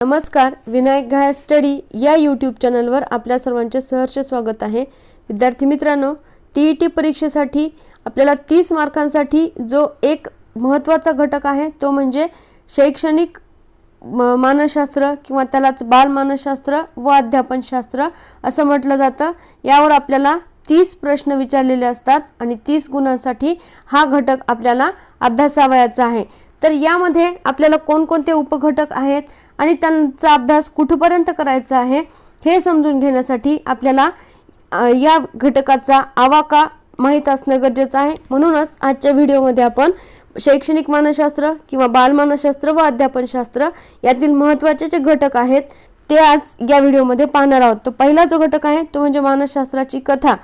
नमस्कार, विनायक घाया स्टडी या यूट्यूब चॅनलवर आपल्या सर्वांचे सहर्ष स्वागत आहे। विद्यार्थी मित्रांनो, टीईटी परीक्षेसाठी आपल्याला 30 मार्कांसाठी जो एक महत्त्वाचा घटक आहे तो म्हणजे शैक्षणिक मानसशास्त्र किंवा त्यालाच बाल मानसशास्त्र व अध्यापनशास्त्र असं म्हटलं जातं। यावर आपल्याला 30 प्रश्न विचारलेले असतात आणि 30 गुणांसाठी हा घटक आपल्याला अभ्यासावयाचा आहे। तर यामध्ये आपल्याला कोणकोणते उपघटक आहेत आणि त्यांचा अभ्यास कुठपर्यंत करायचा आहे हे समजून घेण्यासाठी आपल्याला या घटकाचा आवाका माहित असणं गरजेचं आहे। म्हणूनच आजच्या व्हिडिओमध्ये आपण शैक्षणिक मानसशास्त्र किंवा बाल मानसशास्त्र व अध्यापनशास्त्र यातील महत्त्वाचे जे घटक आहेत ते आज या व्हिडिओमध्ये पाहणार आहोत। तो पहिला जो घटक आहे तो म्हणजे मानसशास्त्राची कथा।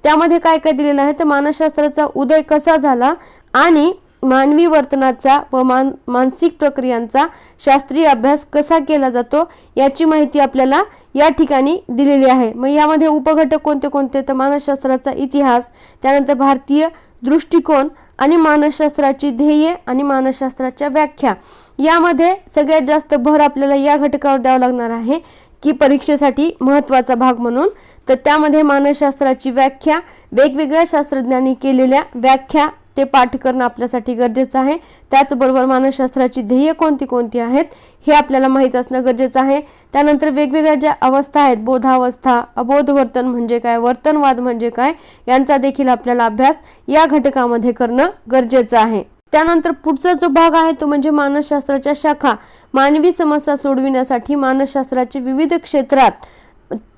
त्यामध्ये काय काय दिलेलं आहे तर मानसशास्त्राचा उदय कसा झाला आणि मानवी वर्तनाचा व मानसिक प्रक्रियांचा शास्त्रीय अभ्यास कसा केला जातो याची माहिती आपल्याला या ठिकाणी दिलेली आहे। मग यामध्ये उपघटक कोणते कोणते तर मानसशास्त्राचा इतिहास, त्यानंतर भारतीय दृष्टिकोन आणि मानसशास्त्राची ध्येये आणि मानसशास्त्राच्या व्याख्या। यामध्ये सगळ्यात जास्त भर आपल्याला या घटकावर द्यावा लागणार आहे की परीक्षेसाठी महत्त्वाचा भाग म्हणून। तर त्यामध्ये मानसशास्त्राची व्याख्या, वेगवेगळ्या शास्त्रज्ञांनी केलेल्या व्याख्या ते पाठ करणं आपल्यासाठी गरजेचं आहे। त्याचबरोबर मानसशास्त्राची ध्येय कोणती कोणती आहेत हे आपल्याला माहित असणं गरजेचं आहे। त्यानंतर वेगवेगळ्या ज्या अवस्था आहेत, बोधावस्था, अबोध वर्तन म्हणजे काय, वर्तनवाद म्हणजे काय, यांचा देखील आपल्याला अभ्यास या घटकामध्ये करणं गरजेचं आहे। त्यानंतर पुढचा जो भाग आहे तो म्हणजे मानसशास्त्राच्या शाखा। मानवी समस्या सोडविण्यासाठी मानसशास्त्राचे विविध क्षेत्रात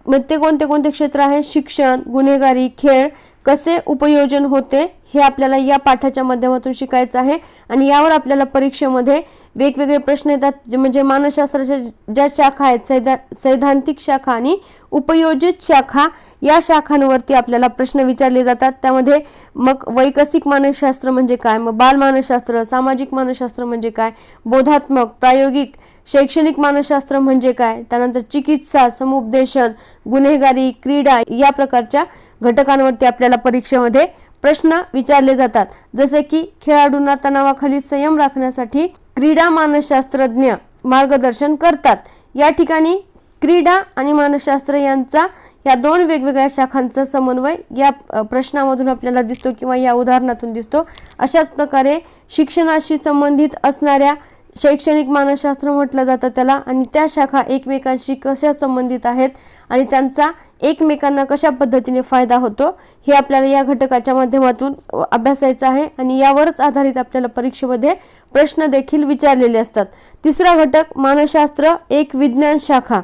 मग ते कोणते कोणते क्षेत्र आहे, शिक्षण, गुन्हेगारी, खेळ कसे उपयोजन होते हे आपल्याला या पाठाच्या माध्यमातून शिकायचं आहे। आणि यावर आपल्याला परीक्षेमध्ये वेगवेगळे प्रश्न येतात म्हणजे मानसशास्त्राच्या ज्या शाखा आहेत, सैद्धांतिक शाखा आणि उपयोजित शाखा, या शाखांवरती आपल्याला प्रश्न विचारले जातात। त्यामध्ये मग वैकसिक मानसशास्त्र म्हणजे काय, मग बाल मानसशास्त्र, सामाजिक मानसशास्त्र म्हणजे काय, बोधात्मक, प्रायोगिक, शैक्षणिक मानसशास्त्र म्हणजे काय, त्यानंतर चिकित्सा, समुपदेशन, गुन्हेगारी, क्रीडा या प्रकारच्या घटकांवरती आपल्याला परीक्षेमध्ये प्रश्न विचारले जातात। जसे की खेळाडूंना तणावाखाली संयम राखण्यासाठी क्रीडा मानसशास्त्रज्ञ मार्गदर्शन करतात। या ठिकाणी क्रीडा आणि मानसशास्त्र यांचा या दोन वेगवेगळ्या शाखांचा समन्वय या प्रश्नामधून आपल्याला दिसतो किंवा या उदाहरणातून दिसतो। अशाच प्रकारे शिक्षणाशी संबंधित असणाऱ्या शैक्षणिक मानसशास्त्र म्हटलं जातं त्याला, आणि त्या शाखा एकमेकांशी कशा संबंधित आहेत आणि त्यांचा एकमेकांना कशा पद्धतीने फायदा होतो हे आपल्याला या घटकाच्या माध्यमातून अभ्यासायचं आहे आणि यावरच आधारित आपल्याला परीक्षेमध्ये प्रश्न देखील विचारलेले असतात। तिसरा घटक मानसशास्त्र एक विज्ञान शाखा।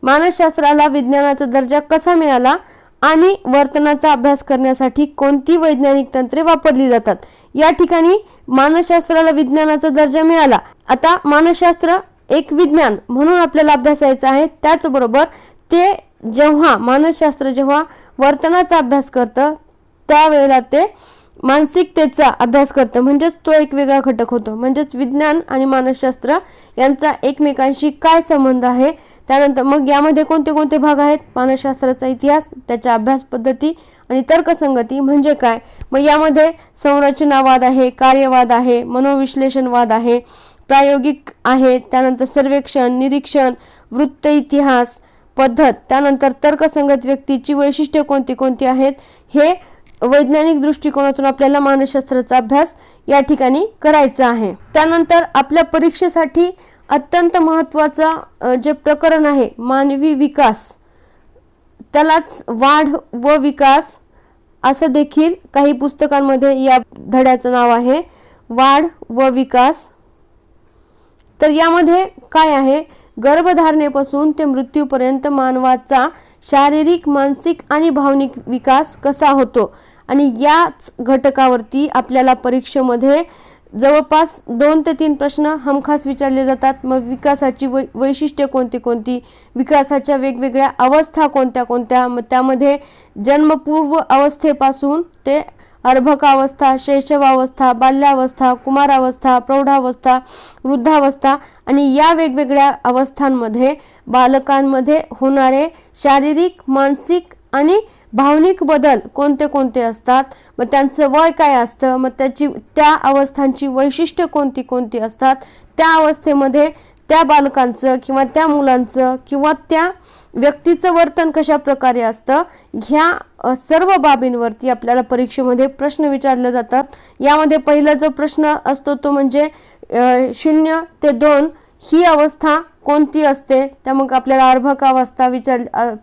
मानसशास्त्राला विज्ञानाचा दर्जा कसा मिळाला आणि वर्तनाचा अभ्यास करण्यासाठी कोणती वैज्ञानिक तंत्रे वापरली जातात। या ठिकाणी मानसशास्त्राला विज्ञानाचा दर्जा मिळाला। आता मानसशास्त्र एक विज्ञान म्हणून आपल्याला अभ्यासायचं आहे। त्याचबरोबर ते मानसशास्त्र जेव्हा वर्तनाचा अभ्यास करतं त्यावेळेला ते मानसिकतेचा अभ्यास करतं, म्हणजेच तो एक वेगळा घटक होतो। म्हणजेच विज्ञान आणि मानसशास्त्र यांचा एकमेकांशी काय संबंध आहे। त्यानंतर मग यामध्ये कोणते कोणते भाग आहेत, मानसशास्त्राचा इतिहास, त्याच्या अभ्यास पद्धती आणि तर्कसंगती म्हणजे काय। मग यामध्ये संरचनावाद आहे, कार्यवाद आहे, मनोविश्लेषणवाद आहे, प्रायोगिक आहे, त्यानंतर सर्वेक्षण, निरीक्षण, वृत्त इतिहास पद्धत, त्यानंतर तर्कसंगत व्यक्तीची वैशिष्ट्ये कोणती कोणती आहेत हे वैज्ञानिक दृष्टिकोनातून आपल्याला मानसशास्त्राचा अभ्यास या ठिकाणी करायचा आहे। त्यानंतर आपल्या परीक्षेसाठी अत्यंत महत्त्वाचा जे प्रकरण आहे मानवी विकास, त्यालाच वाढ व विकास असं देखील काही पुस्तकांमध्ये या धड्याचं नाव आहे, वाढ व विकास। तर यामध्ये काय आहे, गर्भधारणेपासून ते मृत्यूपर्यंत मानवाचा शारीरिक, मानसिक आणि भावनिक विकास कसा होतो आणि याच घटकावरती आपल्याला परीक्षेमध्ये जवळपास 2 ते 3 प्रश्न हमखास विचारले जातात। मग विकासाची वैशिष्ट्ये कोणती कोणती, विकासाच्या वेगवेगळ्या अवस्था कोणत्या कोणत्या, मग त्यामध्ये जन्मपूर्व अवस्थेपासून ते अर्भकावस्था, शैशवावस्था, बाल्यावस्था, कुमारावस्था, प्रौढावस्था, वृद्धावस्था आणि या वेगवेगळ्या अवस्थांमध्ये बालकांमध्ये होणारे शारीरिक, मानसिक आणि भावनिक बदल कोणते कोणते असतात, मग त्यांचं वय काय असतं, मग त्या अवस्थांची वैशिष्ट्ये कोणती कोणती असतात, त्या अवस्थेमध्ये त्या बालकांचं किंवा त्या मुलांचं किंवा त्या व्यक्तीचं वर्तन कशा प्रकारे असतं, ह्या सर्व बाबींवरती आपल्याला परीक्षेमध्ये प्रश्न विचारले जातात. यामध्ये पहिला जो प्रश्न असतो तो म्हणजे 0 ते 2 ही अवस्था कोणती असते. त्यामग आपल्याला अर्भकावस्था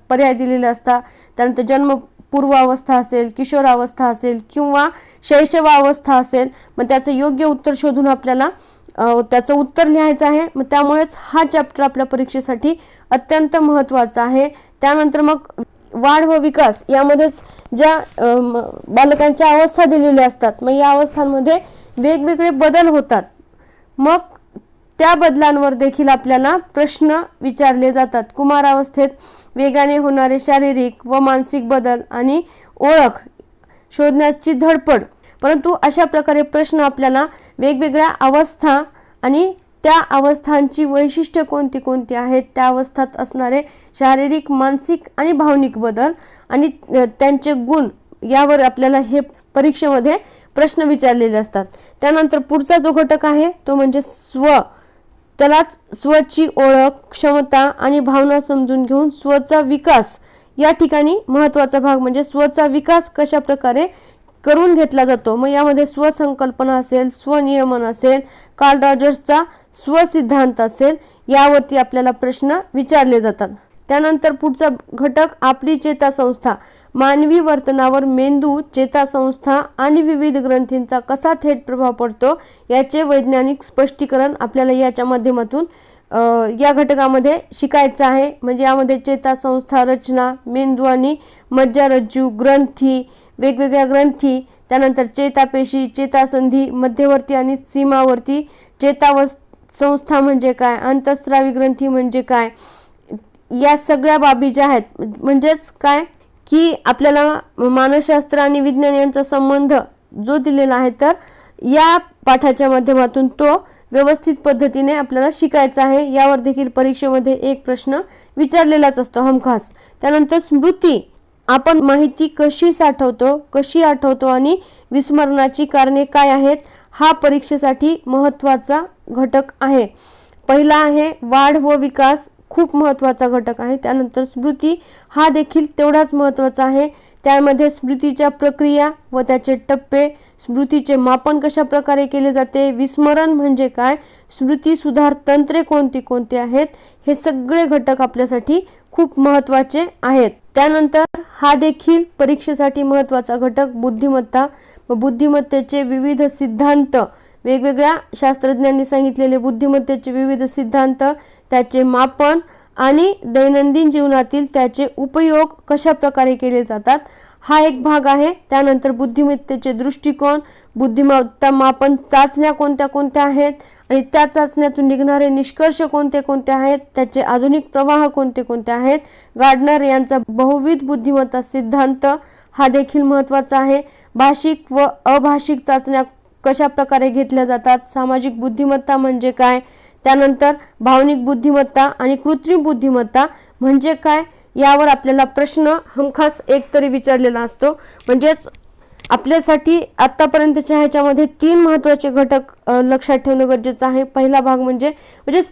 पर्याय दिलेले असतात. त्यानंतर जन्मपूर्व अवस्था असेल, किशोरावस्था असेल किंवा शैशवावस्था असेल. मग त्याचं योग्य उत्तर शोधून आपल्याला त्याचं उत्तर लिहायचं आहे. मग त्यामुळेच हा चॅप्टर आपल्या परीक्षेसाठी अत्यंत महत्त्वाचा आहे. त्यानंतर मग वाढ व विकास यामध्येच ज्या बालकांच्या अवस्था दिलेल्या असतात, मग या अवस्थांमध्ये वेगवेगळे बदल होतात. मग त्या बदलांवर देखील आपल्याला प्रश्न विचारले जातात. कुमारावस्थेत वेगाने होणारे शारीरिक व मानसिक बदल आणि ओळख शोधण्याची धडपड. परंतु अशा प्रकारे प्रश्न आपल्याला वेगवेगळ्या अवस्था आणि त्या अवस्थांची वैशिष्ट्ये कोणती कोणती आहेत, त्या अवस्थात असणारे शारीरिक, मानसिक आणि भावनिक बदल आणि त्यांचे गुण यावर आपल्याला हे परीक्षेमध्ये प्रश्न विचारलेले असतात. त्यानंतर पुढचा जो घटक आहे तो म्हणजे स्व. त्यालाच स्वची ओळख, क्षमता आणि भावना समजून घेऊन स्वचा विकास. या ठिकाणी महत्त्वाचा भाग म्हणजे स्वचा विकास कशा प्रकारे करून घेतला जातो. मग यामध्ये स्वसंकल्पना असेल, स्वनियमन असेल, कार्ल रॉजर्सचा स्वसिद्धांत असेल, यावरती आपल्याला प्रश्न विचारले जातात. त्यानंतर पुढचा घटक आपली चेतासंस्था. मानवी वर्तनावर मेंदू, चेतासंस्था आणि विविध ग्रंथींचा कसा थेट प्रभाव पडतो याचे वैज्ञानिक स्पष्टीकरण आपल्याला याच्या माध्यमातून या घटकामध्ये शिकायचं आहे. म्हणजे यामध्ये चेतासंस्था रचना, मेंदू आणि मज्जारज्जू, ग्रंथी, वेगवेगळ्या ग्रंथी, त्यानंतर चेतापेशी, चेतासंधी, मध्यवर्ती आणि सीमावर्ती चेतासंस्था म्हणजे काय, अंतःस्रावी ग्रंथी म्हणजे काय, या सगळ्या बाबी ज्या आहेत. म्हणजेच काय की आपल्याला मानसशास्त्र आणि विज्ञान यांचा संबंध जो दिलेला आहे, तर या पाठाच्या माध्यमातून तो व्यवस्थित पद्धतीने आपल्याला शिकायचा आहे. यावर देखील परीक्षेमध्ये एक प्रश्न विचारलेलाच असतो हमखास. त्यानंतर स्मृती. आपण माहिती कशी साठवतो, कशी आठवतो आणि विस्मरणाची कारणे काय आहेत, हा परीक्षेसाठी महत्त्वाचा घटक आहे. पहिला आहे वाढ व विकास, खूप महत्त्वाचा घटक आहे. त्यानंतर स्मृती हा देखील तेवढाच महत्त्वाचा आहे. त्यामध्ये स्मृतीच्या प्रक्रिया व त्याचे टप्पे, स्मृतीचे मापन कशा प्रकारे केले जाते, विस्मरण म्हणजे काय, स्मृती सुधार तंत्रे कोणती कोणती आहेत, हे सगळे घटक आपल्यासाठी खूप महत्त्वाचे आहेत. त्यानंतर हा देखील परीक्षेसाठी महत्त्वाचा घटक बुद्धिमत्ता व बुद्धिमत्तेचे विविध सिद्धांत. वेगवेगळ्या शास्त्रज्ञांनी सांगितलेले बुद्धिमत्तेचे विविध सिद्धांत, त्याचे मापन आणि दैनंदिन जीवनातील त्याचे उपयोग कशा प्रकारे केले जातात, हा एक भाग आहे. त्यानंतर बुद्धिमत्तेचे दृष्टिकोन, बुद्धिमत्ता मापन चाचण्या कोणत्या कोणत्या आहेत आणि त्या चाचण्यातून निघणारे निष्कर्ष कोणते कोणते आहेत, त्याचे आधुनिक प्रवाह कोणते कोणते आहेत. गार्डनर यांचा बहुविध बुद्धिमत्ता सिद्धांत हा देखील महत्त्वाचा आहे. भाषिक व अभाषिक चाचण्या कशा प्रकारे घेतल्या जातात, सामाजिक बुद्धिमत्ता म्हणजे काय, त्यानंतर भावनिक बुद्धिमत्ता आणि कृत्रिम बुद्धिमत्ता म्हणजे काय, यावर आपल्याला प्रश्न हमखास एक तरी विचारलेला असतो. म्हणजेच आपल्यासाठी आत्तापर्यंतच्या ह्याच्यामध्ये 3 महत्त्वाचे घटक लक्षात ठेवणं गरजेचं आहे. पहिला भाग म्हणजे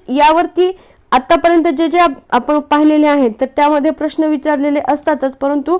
यावरती आत्तापर्यंत जे जे आपण पाहिलेले आहेत तर त्यामध्ये प्रश्न विचारलेले असतातच, परंतु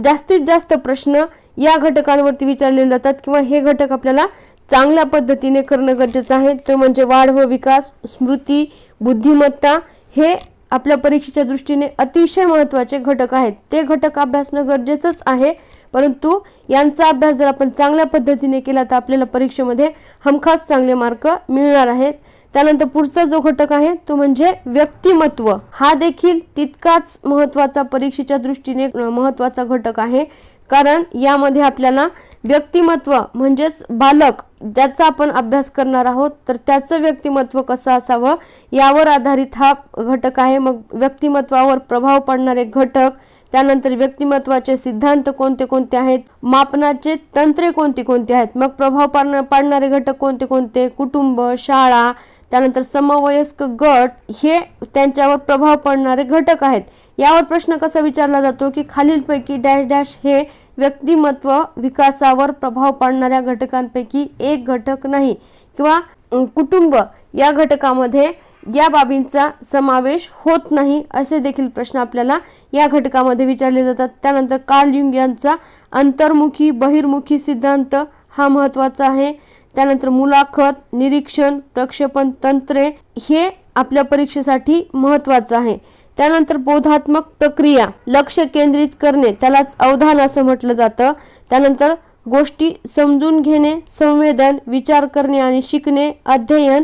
जास्तीत जास्त प्रश्न या घटकांवरती विचारले जातात किंवा हे घटक आपल्याला चांगल्या पद्धतीने करणं गरजेचं आहे. तो म्हणजे वाढ व विकास, स्मृती, बुद्धिमत्ता. हे आपल्या परीक्षेच्या दृष्टीने अतिशय महत्त्वाचे घटक आहेत. ते घटक अभ्यासणं गरजेचंच आहे, परंतु यांचा अभ्यास जर आपण चांगल्या पद्धतीने केला तर आपल्याला परीक्षेमध्ये हमखास चांगले मार्क मिळणार आहेत. त्यानंतर पुढचा जो घटक आहे तो म्हणजे व्यक्तिमत्व. हा देखील तितकाच महत्त्वाचा परीक्षेच्या दृष्टीने महत्त्वाचा घटक आहे, कारण यामध्ये आपल्याला व्यक्तिमत्व म्हणजेच बालक ज्याचा आपण अभ्यास करणार आहोत तर त्याचं व्यक्तिमत्व कसं असावं यावर आधारित हा घटक आहे. मग व्यक्तिमत्वावर प्रभाव पडणारे घटक, त्यानंतर व्यक्तिमत्वाचे सिद्धांत कोणते कोणते आहेत, मापनाचे तंत्रे कोणती कोणती आहेत, मग प्रभाव पाडणारे घटक कोणते कोणते, कुटुंब, शाळा, त्यानंतर समवयस्क गट, हे त्यांच्यावर प्रभाव पडणारे घटक आहेत. यावर प्रश्न कसा विचारला जातो की खालीलपैकी डॅश डॅश हे व्यक्तिमत्व विकासावर प्रभाव पाडणाऱ्या घटकांपैकी एक घटक नाही, किंवा कुटुंब या घटकामध्ये या बाबींचा समावेश होत नाही असे देखील प्रश्न आपल्याला या घटकामध्ये विचारले जातात. त्यानंतर कार्ल युंग यांचा अंतर्मुखी बहिर्मुखी सिद्धांत हा महत्त्वाचा आहे. त्यानंतर मुलाखत, निरीक्षण, प्रक्षेपण तंत्रे हे आपल्या परीक्षेसाठी महत्त्वाचं आहे. त्यानंतर बोधात्मक प्रक्रिया, लक्ष केंद्रित करणे, त्यालाच अवधान असं म्हटलं जातं. त्यानंतर गोष्टी समजून घेणे, संवेदन, विचार करणे आणि शिकणे, अध्ययन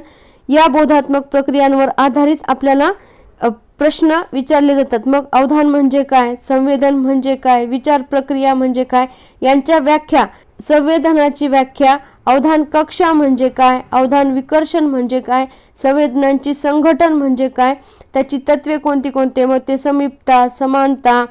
या बोधात्मक प्रक्रियांवर आधारित आपल्याला प्रश्न विचारले जातात. मग अवधान म्हणजे काय, संवेदन म्हणजे काय, विचार प्रक्रिया म्हणजे काय यांच्या व्याख्या. संवेदनाची व्याख्या, अवधान कक्षा म्हणजे काय, अवधान विकर्षण म्हणजे काय, संवेदनांची संघटन म्हणजे काय, त्याची तत्वे कोणती कोणते, मग ते समीपता, समानता,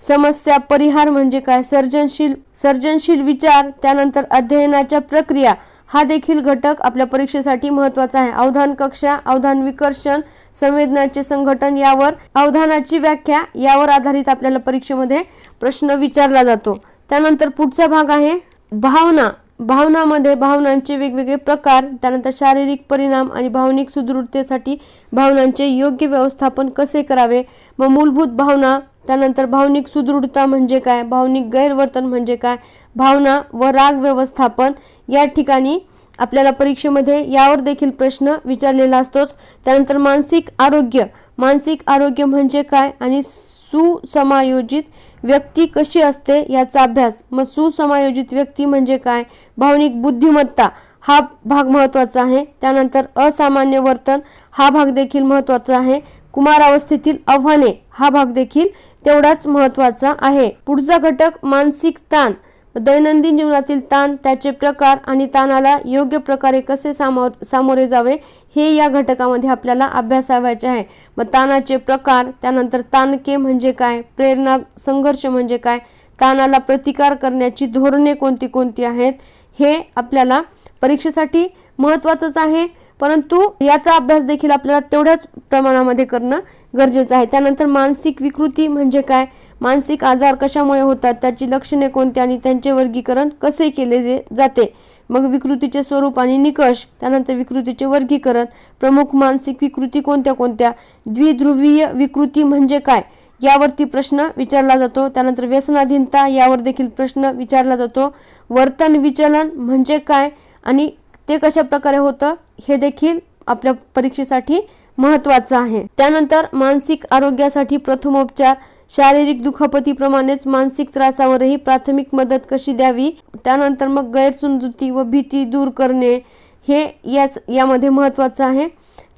समस्या परिहार म्हणजे काय, सर्जनशील विचार, त्यानंतर अध्ययनाच्या प्रक्रिया हा देखील घटक आपल्या परीक्षेसाठी महत्त्वाचा आहे. अवधान कक्षा, अवधान विकर्षण, संवेदनाचे संघटन यावर, अवधानाची व्याख्या यावर आधारित आपल्याला परीक्षेमध्ये प्रश्न विचारला जातो. त्यानंतर पुढचा भाग आहे भावना. भावनामध्ये भावनांचे वेगवेगळे प्रकार, त्यानंतर शारीरिक परिणाम आणि भावनिक सुदृढतेसाठी भावनांचे योग्य व्यवस्थापन कसे करावे, मग मूलभूत भावना, त्यानंतर भावनिक सुदृढता म्हणजे काय, भावनिक गैरवर्तन म्हणजे काय, भावना व राग व्यवस्थापन या ठिकाणी आपल्याला परीक्षेमध्ये यावर देखील प्रश्न विचारलेला असतोच. त्यानंतर मानसिक आरोग्य, मानसिक आरोग्य म्हणजे काय आणि सुसमायोजित व्यक्ती कशी असते याचा अभ्यास, मग सुसमायोजित व्यक्ती म्हणजे काय, भावनिक बुद्धिमत्ता हा भाग महत्त्वाचा आहे. त्यानंतर असामान्य वर्तन हा भाग देखील महत्त्वाचा आहे. कुमारावस्थेतील आव्हाने हा भाग देखील तेवढाच महत्त्वाचा आहे. पुढचा घटक मानसिक ताण, दैनंदिन जीवनातील ताण, त्याचे प्रकार आणि ताणाला योग्य प्रकारे कसे सामोरे जावे हे या घटकामध्ये आपल्याला अभ्यासावायचे आहे. मग ताणाचे प्रकार, त्यानंतर ताणके म्हणजे काय, प्रेरणा संघर्ष म्हणजे काय, ताणाला प्रतिकार करण्याची धोरणे कोणती कोणती आहेत हे आपल्याला परीक्षेसाठी महत्त्वाचंच आहे, परंतु याचा अभ्यास देखील आपल्याला तेवढ्याच प्रमाणामध्ये करणं गरजेचं आहे. त्यानंतर मानसिक विकृती म्हणजे काय, मानसिक आजार कशामुळे होतात, त्याची लक्षणे कोणती आणि त्यांचे वर्गीकरण कसे केले जाते, मग विकृतीचे स्वरूप आणि निकष, त्यानंतर विकृतीचे वर्गीकरण, प्रमुख मानसिक विकृती कोणत्या कोणत्या, द्विध्रुवीय विकृती म्हणजे काय यावरती प्रश्न विचारला जातो. त्यानंतर व्यसनाधीनता यावर देखील प्रश्न विचारला जातो. वर्तन विचलन म्हणजे काय आणि ते कशा प्रकारे होतं हे देखील आपल्या परीक्षेसाठी महत्त्वाचं आहे. त्यानंतर मानसिक आरोग्यासाठी प्रथमोपचार, शारीरिक दुखापतीप्रमाणेच मानसिक त्रासावरही प्राथमिक मदत कशी द्यावी, त्यानंतर मग गैरसमजुती व भीती दूर करणे हे यामध्ये महत्त्वाचं आहे.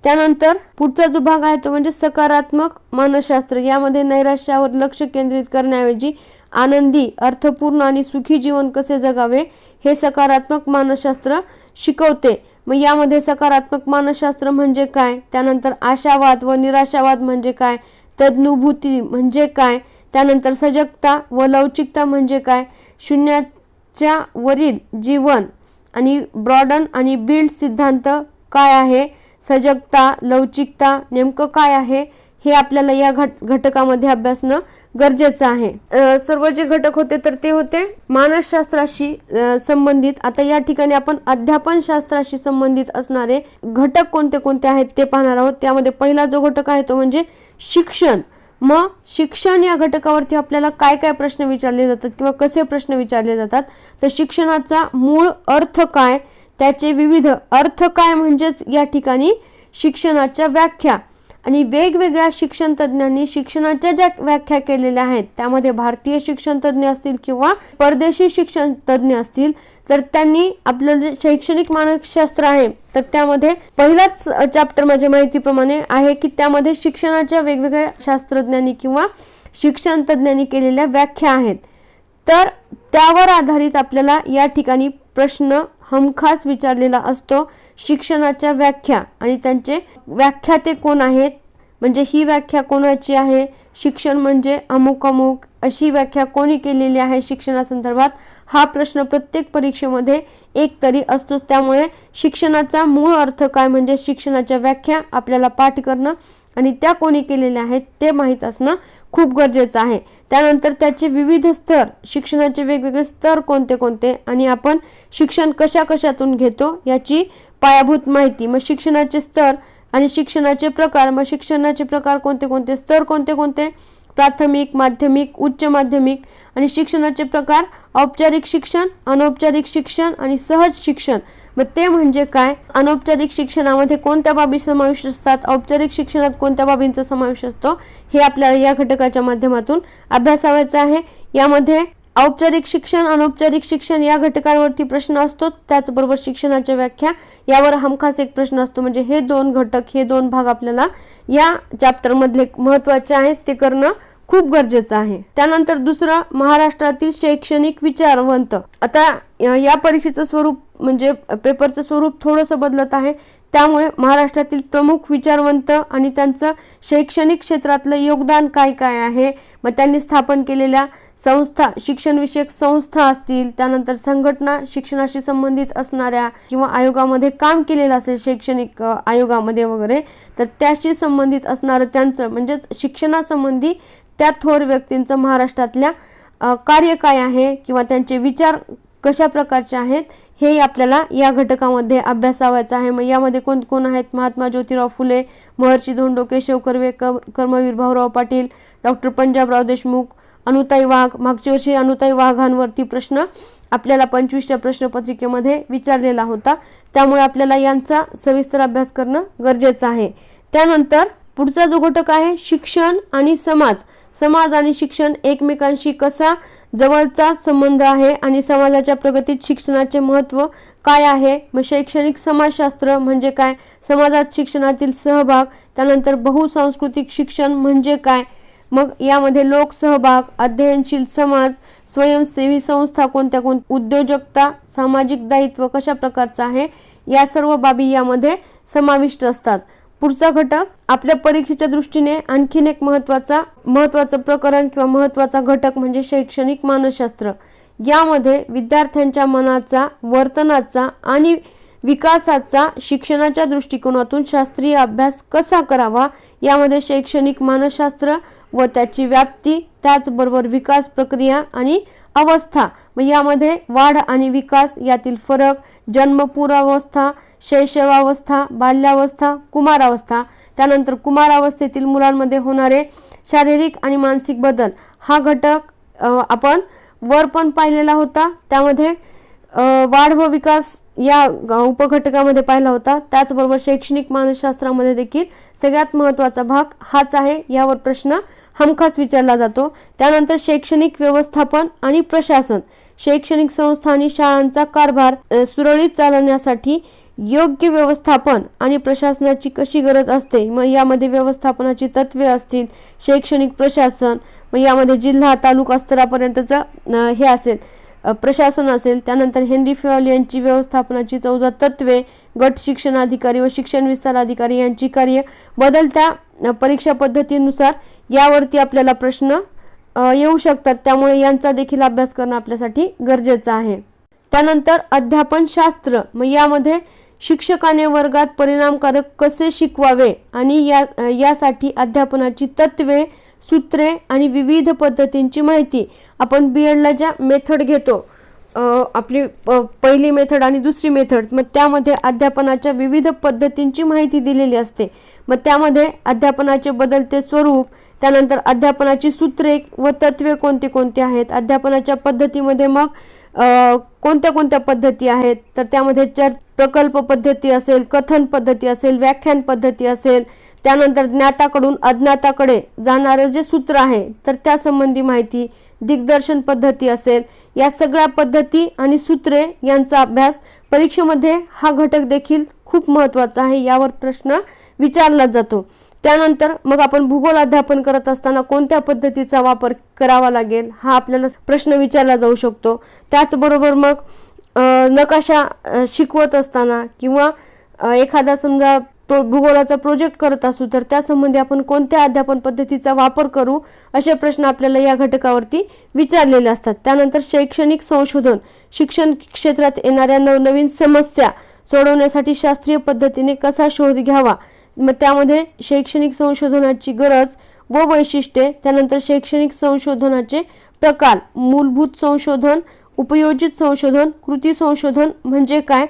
त्यानंतर पुढचा जो भाग आहे तो म्हणजे सकारात्मक मानसशास्त्र. यामध्ये नैराश्यावर लक्ष केंद्रित करण्याऐवजी आनंदी, अर्थपूर्ण आणि सुखी जीवन कसे जगावे हे सकारात्मक मानसशास्त्र शिकवते. मग यामध्ये सकारात्मक मानसशास्त्र म्हणजे काय, त्यानंतर आशावाद व निराशावाद म्हणजे काय, तज्ञभूती म्हणजे काय, त्यानंतर सजगता व लवचिकता म्हणजे काय, शून्याच्या वरील जीवन आणि ब्रॉडन आणि बिल्ड सिद्धांत काय आहे, सजगता, लवचिकता नेमकं काय आहे हे आपल्याला या घटकामध्ये अभ्यासणं गरजेचं आहे. सर्व जे घटक होते तर ते होते मानसशास्त्राशी संबंधित. आता या ठिकाणी आपण अध्यापन शास्त्राशी संबंधित असणारे घटक कोणते कोणते आहेत ते पाहणार आहोत. त्यामध्ये पहिला जो घटक आहे तो म्हणजे शिक्षण. मग शिक्षण या घटकावरती आपल्याला काय काय प्रश्न विचारले जातात किंवा कसे प्रश्न विचारले जातात, तर शिक्षणाचा मूळ अर्थ काय, त्याचे विविध अर्थ काय म्हणजेच या ठिकाणी शिक्षणाच्या व्याख्या आणि वेगवेगळ्या शिक्षण तज्ञांनी शिक्षणाच्या ज्या व्याख्या केलेल्या आहेत त्यामध्ये भारतीय शिक्षण तज्ञ असतील किंवा परदेशी शिक्षण तज्ञ असतील तर त्यांनी आपलं जे शैक्षणिक मानसशास्त्र आहे तर त्यामध्ये पहिलाच चॅप्टर माझ्या माहितीप्रमाणे आहे की त्यामध्ये शिक्षणाच्या वेगवेगळ्या शास्त्रज्ञांनी किंवा शिक्षण तज्ञांनी केलेल्या व्याख्या आहेत. तर त्यावर आधारित आपल्याला या ठिकाणी प्रश्न हमखास विचारलेला असतो. शिक्षणाच्या व्याख्या आणि त्यांचे व्याख्याते कोण आहेत, म्हणजे ही व्याख्या कोणाची आहे, शिक्षण म्हणजे अमुक अमुक अशी व्याख्या कोणी केलेली आहे शिक्षणासंदर्भात, हा प्रश्न प्रत्येक परीक्षेमध्ये एक तरी असतोच. त्यामुळे शिक्षणाचा मूळ अर्थ काय म्हणजे शिक्षणाच्या व्याख्या आपल्याला पाठ करणं आणि त्या कोणी केलेल्या आहेत ते माहीत असणं खूप गरजेचं आहे. त्यानंतर त्याचे विविध स्तर, शिक्षणाचे वेगवेगळे स्तर कोणते कोणते आणि आपण शिक्षण कशा कशातून घेतो याची पायाभूत माहिती. मग शिक्षणाचे स्तर आणि शिक्षणाचे प्रकार, मग शिक्षणाचे प्रकार कोणते कोणते, स्तर कोणते कोणते, प्राथमिक, माध्यमिक, उच्च माध्यमिक. आणि शिक्षणाचे प्रकार औपचारिक शिक्षण, अनौपचारिक शिक्षण आणि सहज शिक्षण. मग ते म्हणजे काय, अनौपचारिक शिक्षणामध्ये कोणत्या बाबी समाविष्ट असतात, औपचारिक शिक्षणात कोणत्या बाबींचा समावेश असतो, हे आपल्याला या घटकाच्या माध्यमातून अभ्यासावायचं आहे. यामध्ये औपचारिक शिक्षण, अनौपचारिक शिक्षण या घटकांवरती प्रश्न असतोच. त्याचबरोबर शिक्षणाच्या व्याख्या यावर हमखास एक प्रश्न असतो. म्हणजे हे दोन घटक, हे दोन भाग आपल्याला या चॅप्टर मधले महत्त्वाचे आहेत, ते करणं खूप गरजेचं आहे. त्यानंतर दुसरं, महाराष्ट्रातील शैक्षणिक विचारवंत. आता या परीक्षेचं स्वरूप म्हणजे पेपरचं स्वरूप थोडंसं बदलत आहे. त्यामुळे महाराष्ट्रातील प्रमुख विचारवंत आणि त्यांचं शैक्षणिक क्षेत्रातलं योगदान काय काय आहे, मग त्यांनी स्थापन केलेल्या संस्था, शिक्षणविषयक संस्था असतील, त्यानंतर संघटना शिक्षणाशी संबंधित असणाऱ्या किंवा आयोगामध्ये काम केलेलं असेल शैक्षणिक आयोगामध्ये वगैरे, तर त्याशी संबंधित असणारं त्यांचं म्हणजेच शिक्षणासंबंधी त्या थोर व्यक्तींचं महाराष्ट्रातल्या कार्य काय आहे किंवा त्यांचे विचार कशा प्रकारचे आहेत हे आपल्याला या घटकामध्ये अभ्यासावायचं आहे. मग यामध्ये कोण कोण आहेत, महात्मा ज्योतिराव फुले, महर्षी धोंडो केशव कर्वे, कर्मवीर भाऊराव पाटील, डॉक्टर पंजाबराव देशमुख, अनुताई वाघ. मागच्या वर्षी अनुताई वाघांवरती प्रश्न आपल्याला 25च्या प्रश्नपत्रिकेमध्ये विचारलेला होता. त्यामुळे आपल्याला यांचा सविस्तर अभ्यास करणं गरजेचं आहे. त्यानंतर पुढचा जो घटक आहे शिक्षण आणि समाज. समाज आणि शिक्षण एकमेकांशी कसा जवळचा संबंध आहे आणि समाजाच्या प्रगतीत शिक्षणाचे महत्त्व काय आहे. मग शैक्षणिक समाजशास्त्र म्हणजे काय, समाजात शिक्षणातील सहभाग, त्यानंतर बहुसांस्कृतिक शिक्षण म्हणजे काय, मग यामध्ये लोकसहभाग, अध्ययनशील समाज, स्वयंसेवी संस्था कोणत्या उद्योजकता, सामाजिक दायित्व कशा प्रकारचं आहे, या सर्व बाबी यामध्ये समाविष्ट असतात. पुढचा घटक आपल्या परीक्षेच्या दृष्टीने आणखीन एक महत्त्वाचं प्रकरण किंवा महत्त्वाचा घटक म्हणजे शैक्षणिक मानसशास्त्र. यामध्ये विद्यार्थ्यांच्या मनाचा, वर्तनाचा आणि विकासाचा शिक्षणाच्या दृष्टिकोनातून शास्त्रीय अभ्यास कसा करावा, यामध्ये शैक्षणिक मानसशास्त्र व त्याची व्याप्ती, त्याचबरोबर विकास प्रक्रिया आणि अवस्था, मग यामध्ये वाढ आणि विकास यातील फरक, जन्मपूर्वावस्था, शैशवावस्था, बाल्यावस्था, कुमारावस्था, त्यानंतर कुमारावस्थेतील मुलांमध्ये होणारे शारीरिक आणि मानसिक बदल, हा घटक आपण वर पण पाहिलेला होता. त्यामध्ये वाढ व विकास या उपघटकामध्ये पाहिला होता. त्याचबरोबर शैक्षणिक मानसशास्त्रामध्ये देखील सगळ्यात महत्त्वाचा भाग हाच आहे, यावर प्रश्न हमखास विचारला जातो. त्यानंतर शैक्षणिक व्यवस्थापन आणि प्रशासन, शैक्षणिक संस्था आणि शाळांचा कारभार सुरळीत चालवण्यासाठी योग्य व्यवस्थापन आणि प्रशासनाची कशी गरज असते, मग यामध्ये व्यवस्थापनाची तत्वे असतील, शैक्षणिक प्रशासन, मग यामध्ये जिल्हा तालुका स्तरापर्यंतचं हे असेल प्रशासन असेल. त्यानंतर हेनरी फेयल यांची व्यवस्थापनाची 14 तत्वे, गट शिक्षणाधिकारी व शिक्षण विस्तार अधिकारी यांची कार्य, बदलत्या परीक्षा पद्धतीनुसार यावरती आपल्याला प्रश्न येऊ शकतात. त्यामुळे यांचा देखील अभ्यास करणं आपल्यासाठी गरजेचं आहे. त्यानंतर अध्यापन शास्त्र, मग यामध्ये शिक्षकाने वर्गात परिणामकारक कसे शिकवावे आणि यासाठी अध्यापनाची तत्वे, सूत्रे आणि विविध पद्धतींची माहिती. आपण बीएडला ज्या मेथड घेतो, आपली पहिली मेथड आणि दुसरी मेथड, मग त्यामध्ये अध्यापनाच्या विविध पद्धतींची माहिती दिलेली असते. मग त्यामध्ये अध्यापनाचे बदलते स्वरूप, त्यानंतर अध्यापनाची सूत्रे व तत्वे कोणती कोणती आहेत, अध्यापनाच्या पद्धतीमध्ये मग कोणत्या कोणत्या पद्धती आहेत, तर त्यामध्ये प्रकल्प पद्धती असेल, कथन पद्धती असेल, व्याख्यान पद्धती असेल, त्यानंतर ज्ञाताकडून अज्ञाताकडे जाणारं जे सूत्र आहे तर त्या संबंधी माहिती, दिग्दर्शन पद्धती असेल, या सगळ्या पद्धती आणि सूत्रे यांचा अभ्यास परीक्षेमध्ये हा घटक देखील खूप महत्त्वाचा आहे, यावर प्रश्न विचारला जातो. त्यानंतर मग आपण भूगोल अध्यापन करत असताना कोणत्या पद्धतीचा वापर करावा लागेल, हा आपल्याला प्रश्न विचारला जाऊ शकतो. त्याचबरोबर मग नकाशा शिकवत असताना किंवा एखादा समजा भूगोलाचा प्रोजेक्ट करत असू तर त्यासंबंधी आपण कोणत्या अध्यापन पद्धतीचा वापर करू, असे प्रश्न आपल्याला या घटकावरती विचारलेले असतात. त्यानंतर शैक्षणिक संशोधन, शिक्षण क्षेत्रात येणाऱ्या नवनवीन समस्या सोडवण्यासाठी शास्त्रीय पद्धतीने कसा शोध घ्यावा, मग त्यामध्ये शैक्षणिक संशोधनाची गरज व वैशिष्ट्ये, त्यानंतर शैक्षणिक संशोधनाचे प्रकार, मूलभूत संशोधन, उपयोजित संशोधन, कृती संशोधन म्हणजे काय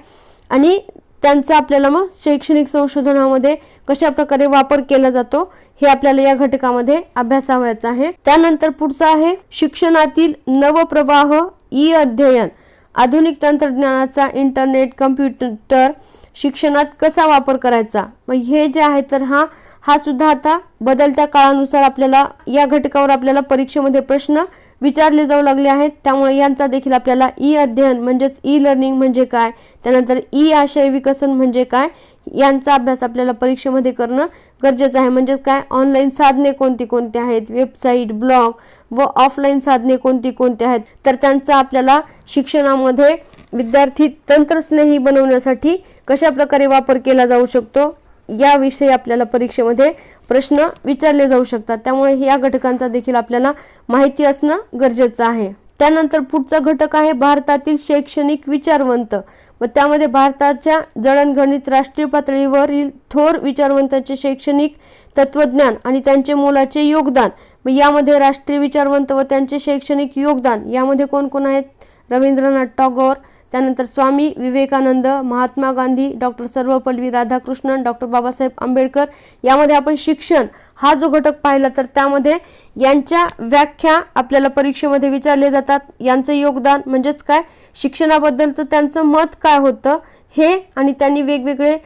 आणि त्यांचा आपल्याला मग शैक्षणिक संशोधनामध्ये कशा प्रकारे वापर केला जातो हे आपल्याला या घटकामध्ये अभ्यासावयाचं आहे. त्यानंतर पुढचा आहे शिक्षणातील नवप्रवाह, ई अध्ययन, आधुनिक तंत्रज्ञानाचा, इंटरनेट, कम्प्युटर शिक्षणात कसा वापर करायचा. मग हे जे आहे तर हा सुद्धा आता बदलत्या काळानुसार आपल्याला या घटकावर आपल्याला परीक्षेमध्ये प्रश्न विचारले जाऊ लागले आहेत. त्यामुळे यांचा देखील आपल्याला ई अध्ययन म्हणजेच ई लर्निंग म्हणजे काय, त्यानंतर ई आशय विकसन म्हणजे काय, यांचा अभ्यास आपल्याला परीक्षेमध्ये करणं गरजेचं आहे. म्हणजेच काय, ऑनलाईन साधने कोणती कोणती आहेत, वेबसाईट, ब्लॉग व ऑफलाईन साधने कोणती कोणती आहेत, तर त्यांचा आपल्याला शिक्षणामध्ये विद्यार्थी तंत्रस्नेही बनवण्यासाठी कशा प्रकारे वापर केला जाऊ शकतो याविषयी आपल्याला परीक्षेमध्ये प्रश्न विचारले जाऊ शकतात. त्यामुळे या घटकांचा देखील आपल्याला माहिती असणं गरजेचं आहे. त्यानंतर पुढचा घटक आहे भारतातील शैक्षणिक विचारवंत. मग त्यामध्ये भारताच्या जडणघडणीत राष्ट्रीय पातळीवरील थोर विचारवंतांचे शैक्षणिक तत्वज्ञान आणि त्यांचे मोलाचे योगदान. मग यामध्ये राष्ट्रीय विचारवंत व त्यांचे शैक्षणिक योगदान यामध्ये कोण कोण आहेत, रवींद्रनाथ टागोर, त्यानंतर स्वामी विवेकानंद, महात्मा गांधी, डॉक्टर सर्वपल्ली राधाकृष्णन, डॉक्टर बाबासाहेब आंबेडकर. यामध्ये आपण शिक्षण हा जो घटक पाहिला तर त्यामध्ये यांच्या व्याख्या आपल्याला परीक्षेमध्ये विचारले जातात. यांचं योगदान म्हणजेच काय, शिक्षणाबद्दलचं त्यांचं मत काय होतं हे, आणि त्यांनी वेगवेगळे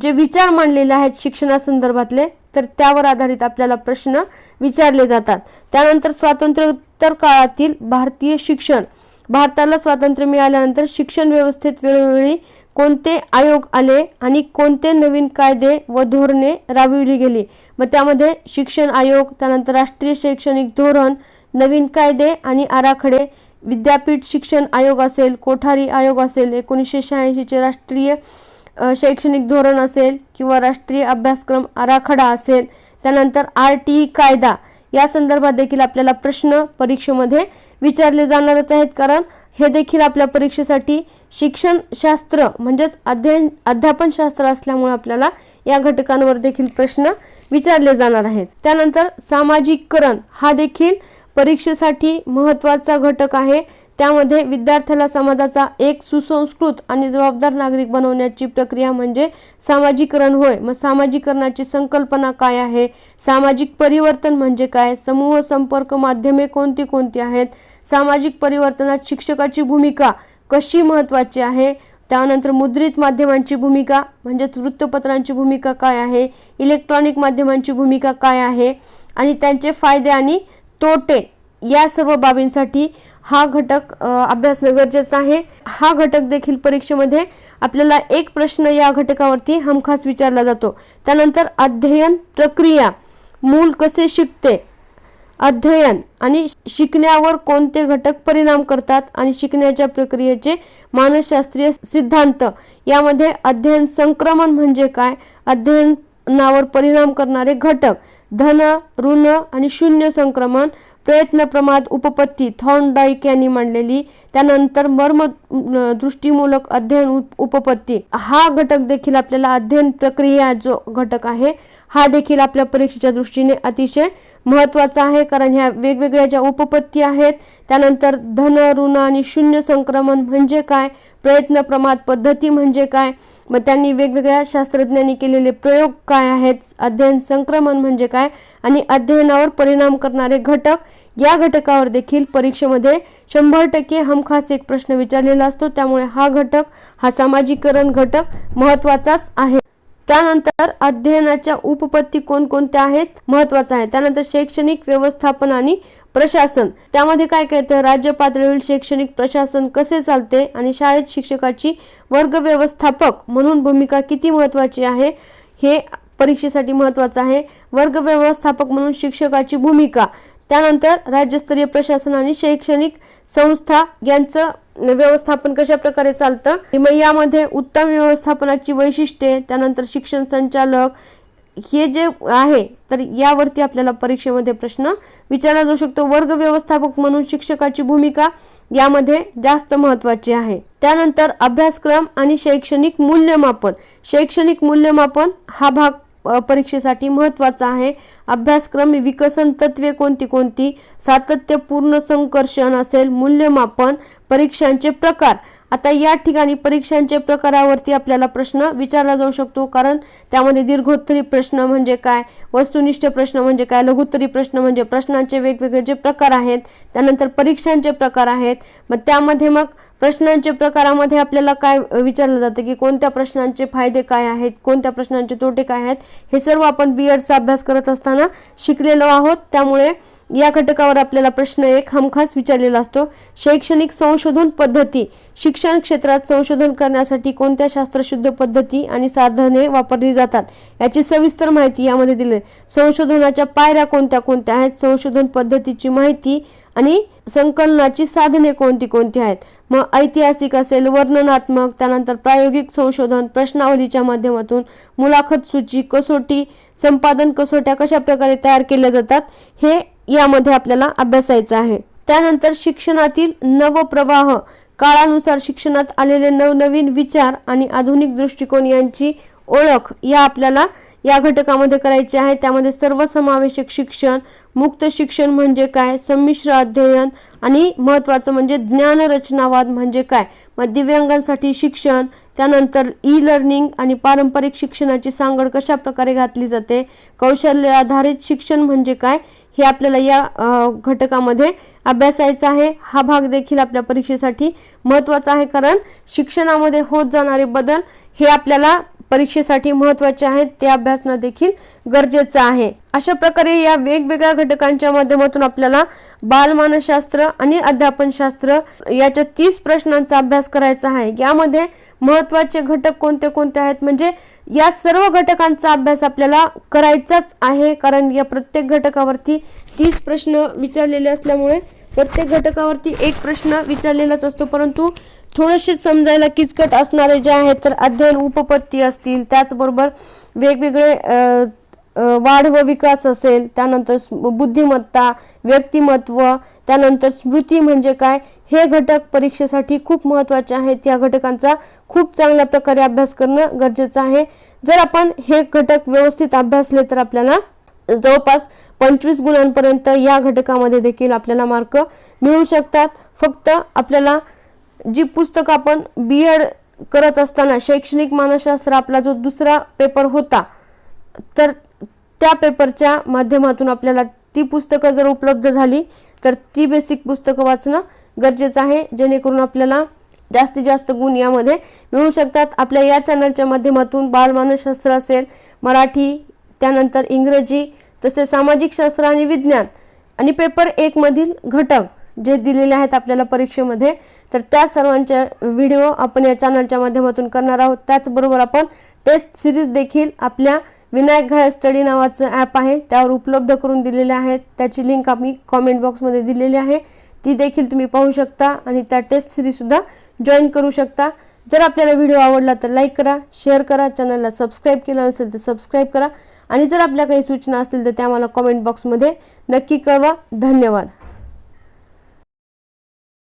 जे विचार मांडलेले आहेत शिक्षणासंदर्भातले तर त्यावर आधारित आपल्याला प्रश्न विचारले जातात. त्यानंतर स्वातंत्र्योत्तर काळातील भारतीय शिक्षण, भारताला स्वातंत्र्य मिळाल्यानंतर शिक्षण व्यवस्थेत वेळोवेळी कोणते आयोग आले आणि कोणते नवीन कायदे व धोरणे राबविली गेली. मग त्यामध्ये शिक्षण आयोग, त्यानंतर राष्ट्रीय शैक्षणिक धोरण, नवीन कायदे आणि आराखडे, विद्यापीठ शिक्षण आयोग असेल, कोठारी आयोग असेल, 1986चे राष्ट्रीय शैक्षणिक धोरण असेल किंवा राष्ट्रीय अभ्यासक्रम आराखडा असेल, त्यानंतर RTE कायदा या संदर्भात देखील आपल्याला प्रश्न परीक्षेमध्ये विचारले जाणारच आहेत. कारण हे देखील आपल्या परीक्षेसाठी शिक्षणशास्त्र म्हणजेच अध्यापनशास्त्र असल्यामुळे आपल्याला या घटकांवर देखील प्रश्न विचारले जाणार आहेत. त्यानंतर सामाजिककरण हा देखील परीक्षेसाठी महत्त्वाचा घटक आहे. त्यामध्ये विद्यार्थ्याला समाजाचा एक सुसंस्कृत आणि जबाबदार नागरिक बनवण्याची प्रक्रिया म्हणजे सामाजिकरण होय. मग सामाजिकरणाची संकल्पना काय आहे, सामाजिक परिवर्तन म्हणजे काय, समूह संपर्क माध्यमे कोणती कोणती आहेत, सामाजिक परिवर्तनात शिक्षकाची भूमिका कशी महत्त्वाची आहे, त्यानंतर मुद्रित माध्यमांची भूमिका म्हणजेच वृत्तपत्रांची भूमिका काय आहे, इलेक्ट्रॉनिक माध्यमांची भूमिका काय आहे आणि त्यांचे फायदे आणि तोटे या सर्व बाबींसाठी हा घटक अभ्यासणं गरजेचं आहे. हा घटक देखील परीक्षेमध्ये आपल्याला एक प्रश्न या घटकावरती हमखास विचारला जातो. त्यानंतर अध्ययन प्रक्रिया, मूल कसे शिकते, अध्ययन आणि शिकण्यावर कोणते घटक परिणाम करतात आणि शिकण्याच्या प्रक्रियेचे मानसशास्त्रीय सिद्धांत. यामध्ये अध्ययन संक्रमण म्हणजे काय, अध्ययनावर परिणाम करणारे घटक, धन, ऋण आणि शून्य संक्रमण, प्रयत्न, प्रमाद, उपपत्ती थॉर्नडाईक यांनी मांडलेली. त्यानंतर मर्म दृष्टीमूलक अध्ययन उपपत्ती हा घटक देखील आपल्याला अध्ययन प्रक्रिया जो घटक आहे हा देखील आपल्या परीक्षेच्या दृष्टीने अतिशय महत्त्वाचा आहे. कारण ह्या वेगवेगळ्या ज्या उपपत्ती आहेत, त्यानंतर धन, ऋण आणि शून्य संक्रमण म्हणजे काय, प्रयत्न, प्रमाद पद्धती म्हणजे काय, मग त्यांनी वेगवेगळ्या शास्त्रज्ञांनी केलेले प्रयोग काय आहेत, अध्ययन संक्रमण म्हणजे काय आणि अध्ययनावर परिणाम करणारे घटक या घटकावर देखील परीक्षेमध्ये 100% हमखास एक प्रश्न विचारलेला असतो. त्यामुळे हा घटक, हा सामाजिकरण घटक महत्त्वाचाच आहे. त्यानंतर अध्ययनाच्या उपपत्ती कोणकोणत्या आहेत महत्त्वाचं आहे. त्यानंतर शैक्षणिक व्यवस्थापन आणि प्रशासन, त्यामध्ये काय काय तर राज्य पातळीवरील शैक्षणिक प्रशासन कसे चालते आणि शाळेत शिक्षकाची वर्ग व्यवस्थापक म्हणून भूमिका किती महत्त्वाची आहे हे परीक्षेसाठी महत्त्वाचा आहे, वर्ग व्यवस्थापक म्हणून शिक्षकाची भूमिका, त्यानंतर राज्यस्तरीय प्रशासन आणि शैक्षणिक संस्था यांचं व्यवस्थापन कशा प्रकारे चालतं, मग यामध्ये उत्तम व्यवस्थापनाची वैशिष्ट्ये, त्यानंतर शिक्षण संचालक हे जे आहे तर यावरती आपल्याला परीक्षेमध्ये प्रश्न विचारला जाऊ शकतो. वर्ग व्यवस्थापक म्हणून शिक्षकाची भूमिका यामध्ये जास्त महत्त्वाची आहे. त्यानंतर अभ्यासक्रम आणि शैक्षणिक मूल्यमापन. शैक्षणिक मूल्यमापन हा भाग परीक्षेसाठी महत्त्वाचा आहे. अभ्यासक्रम विकसन तत्वे कोणती कोणती, सातत्यपूर्ण संकर्षण असेल, मूल्यमापन, परीक्षांचे प्रकार. आता या ठिकाणी परीक्षांचे प्रकारावरती आपल्याला प्रश्न विचारला जाऊ शकतो, कारण त्यामध्ये दीर्घोत्तरी प्रश्न म्हणजे काय, वस्तुनिष्ठ प्रश्न म्हणजे काय, लघुत्तरी प्रश्न म्हणजे प्रश्नांचे वेगवेगळे जे प्रकार आहेत, त्यानंतर परीक्षांचे प्रकार आहेत. मग त्यामध्ये मग प्रश्नांचे प्रकारामध्ये आपल्याला काय विचारलं जातं की कोणत्या प्रश्नांचे फायदे काय आहेत, कोणत्या प्रश्नांचे तोटे काय आहेत, हे सर्व आपण बीएडचा अभ्यास करत असताना शिकलेलो आहोत. त्यामुळे या घटकावर आपल्याला प्रश्न एक हमखास विचारलेला असतो. शैक्षणिक संशोधन पद्धती. शिक्षण क्षेत्रात संशोधन करण्यासाठी कोणत्या शास्त्रशुद्ध पद्धती आणि साधने वापरली जातात याची सविस्तर माहिती यामध्ये दिली. संशोधनाच्या पायऱ्या कोणत्या कोणत्या आहेत, संशोधन पद्धतीची माहिती आणि संकलनाची साधने कोणती कोणती आहेत. मग ऐतिहासिक असेल, वर्णनात्मक, त्यानंतर प्रायोगिक संशोधन, प्रश्नावलीच्या माध्यमातून, मुलाखत सूची, कसोटी, संपादन कसोट्या कशा प्रकारे तयार केल्या जातात हे यामध्ये आपल्याला अभ्यासायचं आहे. त्यानंतर शिक्षणातील नवप्रवाह. काळानुसार शिक्षणात आलेले नवनवीन विचार आणि आधुनिक दृष्टिकोन यांची ओळख या आपल्याला या घटकामध्ये करायचे आहे. त्यामध्ये सर्वसमावेशक शिक्षण, मुक्त शिक्षण म्हणजे काय, संमिश्र अध्ययन आणि महत्त्वाचं म्हणजे ज्ञानरचनावाद म्हणजे काय, मग दिव्यांगांसाठी शिक्षण, त्यानंतर ई लर्निंग आणि पारंपरिक शिक्षणाची सांगड कशा प्रकारे घातली जाते, कौशल्य आधारित शिक्षण म्हणजे काय, हे आपल्याला या घटकामध्ये अभ्यासायचं आहे. हा भाग देखील आपल्या परीक्षेसाठी महत्त्वाचा आहे, कारण शिक्षणामध्ये होत जाणारे बदल हे आपल्याला परीक्षेसाठी महत्त्वाचे आहेत, ते अभ्यासणं देखील गरजेचं आहे. अशा प्रकारे या वेगवेगळ्या घटकांच्या माध्यमातून आपल्याला बालमानसशास्त्र आणि अध्यापनशास्त्र याच्या 30 प्रश्नांचा अभ्यास करायचा आहे. यामध्ये महत्त्वाचे घटक कोणते कोणते आहेत, म्हणजे या सर्व घटकांचा अभ्यास आपल्याला करायचाच आहे, कारण या प्रत्येक घटकावरती 30 प्रश्न विचारलेले असल्यामुळे प्रत्येक घटकावरती एक प्रश्न विचारलेलाच असतो. परंतु थोडेसे समजायला किचकट असणारे जे आहेत तर अध्ययन उपपत्ती असतील, त्याचबरोबर वेगवेगळे वाढ व विकास असेल, त्यानंतर बुद्धिमत्ता, व्यक्तिमत्व, त्यानंतर स्मृती म्हणजे काय, हे घटक परीक्षेसाठी खूप महत्त्वाचे आहेत. या घटकांचा खूप चांगल्या प्रकारे अभ्यास करणं गरजेचं आहे. जर आपण हे घटक व्यवस्थित अभ्यासले तर आपल्याला जवळपास 25 गुणांपर्यंत या घटकामध्ये देखील आपल्याला मार्क मिळू शकतात. फक्त आपल्याला जी पुस्तकं आपण बीएड करत असताना शैक्षणिक मानसशास्त्र आपला जो दुसरा पेपर होता, तर त्या पेपरच्या माध्यमातून आपल्याला ती पुस्तकं जर उपलब्ध झाली तर ती बेसिक पुस्तकं वाचणं गरजेचं आहे, जेणेकरून आपल्याला जास्तीत जास्त गुण यामध्ये मिळू शकतात. आपल्या या चॅनलच्या माध्यमातून बालमानसशास्त्र असेल, मराठी, त्यानंतर इंग्रजी, तसेच सामाजिक शास्त्र आणि विज्ञान आणि पेपर 1 मधील घटक जे दिलेले आहेत आपल्याला परीक्षेमध्ये, तर त्या सर्वांच्या व्हिडिओ आपण या चॅनलच्या माध्यमातून करणार आहोत. त्याचबरोबर आपण टेस्ट सिरीज देखील आपल्या विनायक घाळे स्टडी नावाचं ॲप आहे त्यावर उपलब्ध करून दिलेले आहेत. त्याची लिंक आम्ही कॉमेंट बॉक्समध्ये दिलेली आहे, ती देखील तुम्ही पाहू शकता आणि त्या टेस्ट सिरीजसुद्धा जॉईन करू शकता. जर आपल्याला व्हिडिओ आवडला तर लाईक करा, शेअर करा, चॅनलला सबस्क्राईब केलं नसेल तर सबस्क्राईब करा आणि जर आपल्या काही सूचना असतील तर त्या मला कॉमेंट बॉक्समध्ये नक्की कळवा. धन्यवाद.